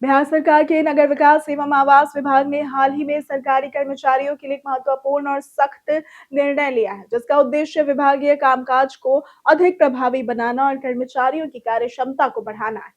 बिहार सरकार के नगर विकास एवं आवास विभाग ने हाल ही में सरकारी कर्मचारियों के लिए एक महत्वपूर्ण और सख्त निर्णय लिया है, जिसका उद्देश्य विभागीय कामकाज को अधिक प्रभावी बनाना और कर्मचारियों की कार्य क्षमता को बढ़ाना है।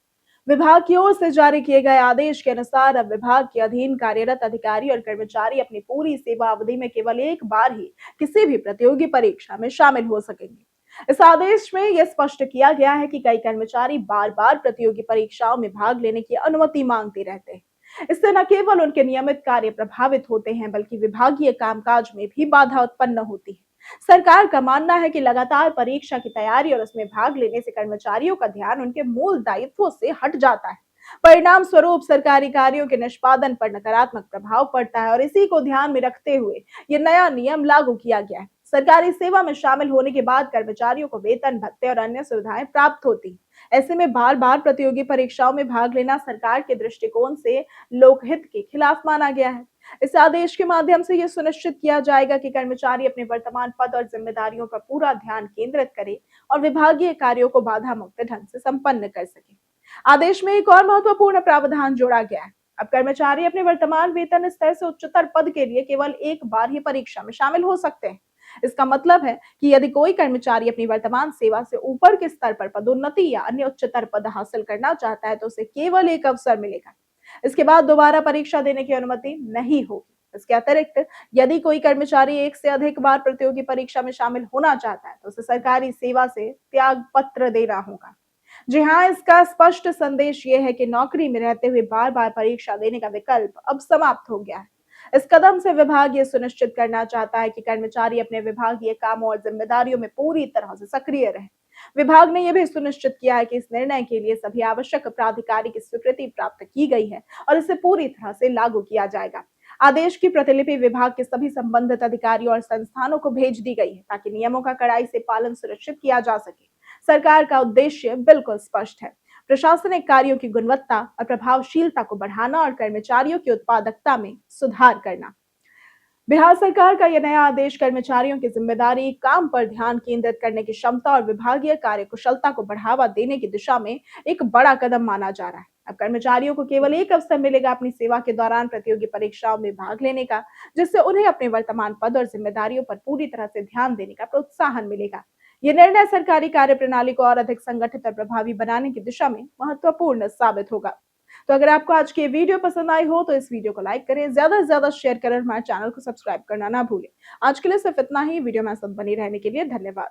विभाग की ओर से जारी किए गए आदेश के अनुसार अब विभाग के अधीन कार्यरत अधिकारी और कर्मचारी अपनी पूरी सेवा अवधि में केवल एक बार ही किसी भी प्रतियोगी परीक्षा में शामिल हो सकेंगे। इस आदेश में यह स्पष्ट किया गया है कि कई कर्मचारी बार-बार प्रतियोगी परीक्षाओं में भाग लेने की अनुमति मांगते रहते हैं। इससे न केवल उनके नियमित कार्य प्रभावित होते हैं, बल्कि विभागीय कामकाज में भी बाधा उत्पन्न होती है। सरकार का मानना है कि लगातार परीक्षा की तैयारी और उसमें भाग लेने से कर्मचारियों का ध्यान उनके मूल दायित्वों से हट जाता है। परिणाम स्वरूप सरकारी कार्यों के निष्पादन पर नकारात्मक प्रभाव पड़ता है और इसी को ध्यान में रखते हुए ये नया नियम लागू किया गया है। सरकारी सेवा में शामिल होने के बाद कर्मचारियों को वेतन, भत्ते और अन्य सुविधाएं प्राप्त होती हैं। ऐसे में बार-बार प्रतियोगी परीक्षाओं में भाग लेना सरकार के दृष्टिकोण से लोकहित के खिलाफ माना गया है। इस आदेश के माध्यम से यह सुनिश्चित किया जाएगा कि कर्मचारी अपने वर्तमान पद और जिम्मेदारियों पर पूरा ध्यान केंद्रित करें और विभागीय कार्यों को बाधा मुक्त ढंग से संपन्न कर सके। आदेश में एक और महत्वपूर्ण प्रावधान जोड़ा गया है। अब कर्मचारी अपने वर्तमान वेतन स्तर से उच्चतर पद के लिए केवल एक बार ही परीक्षा में शामिल हो सकते हैं। इसका मतलब है कि यदि कोई कर्मचारी अपनी वर्तमान सेवा से ऊपर के स्तर पर पदोन्नति या अन्य उच्चतर पद हासिल करना चाहता है, तो उसे केवल एक अवसर मिलेगा। इसके बाद दोबारा परीक्षा देने की अनुमति नहीं होगी। इसके अतिरिक्त यदि कोई कर्मचारी एक से अधिक बार प्रतियोगी परीक्षा में शामिल होना चाहता है, तो उसे सरकारी सेवा से त्याग पत्र देना होगा। जी हाँ, इसका स्पष्ट संदेश ये है कि नौकरी में रहते हुए बार-बार परीक्षा देने का विकल्प अब समाप्त हो गया है। इस कदम से विभाग ये सुनिश्चित करना चाहता है कि कर्मचारी अपने विभागीय कामों और जिम्मेदारियों में पूरी तरह से सक्रिय रहे। विभाग ने यह भी सुनिश्चित किया है कि इस निर्णय के लिए सभी आवश्यक प्राधिकारी की स्वीकृति प्राप्त की गई है और इसे पूरी तरह से लागू किया जाएगा। आदेश की प्रतिलिपि विभाग के सभी संबंधित अधिकारियों और संस्थानों को भेज दी गई है, ताकि नियमों का कड़ाई से पालन सुनिश्चित किया जा सके। सरकार का उद्देश्य बिल्कुल स्पष्ट है: प्रशासनिक कार्यों की गुणवत्ता और प्रभावशीलता को बढ़ाना और कर्मचारियों की उत्पादकता में सुधार करना। बिहार सरकार का यह नया आदेश कर्मचारियों की जिम्मेदारी, काम पर ध्यान केंद्रित करने की क्षमता और विभागीय कार्यकुशलता को बढ़ावा देने की दिशा में एक बड़ा कदम माना जा रहा है। अब कर्मचारियों को केवल एक अवसर मिलेगा अपनी सेवा के दौरान प्रतियोगी परीक्षाओं में भाग लेने का, जिससे उन्हें अपने वर्तमान पद और जिम्मेदारियों पर पूरी तरह से ध्यान देने का प्रोत्साहन मिलेगा। ये निर्णय सरकारी कार्य प्रणाली को और अधिक संगठित और प्रभावी बनाने की दिशा में महत्वपूर्ण साबित होगा। तो अगर आपको आज की वीडियो पसंद आई हो तो इस वीडियो को लाइक करें, ज्यादा से ज्यादा शेयर करें और हमारे चैनल को सब्सक्राइब करना ना भूलें। आज के लिए सिर्फ इतना ही। वीडियो में सब बनी रहने के लिए धन्यवाद।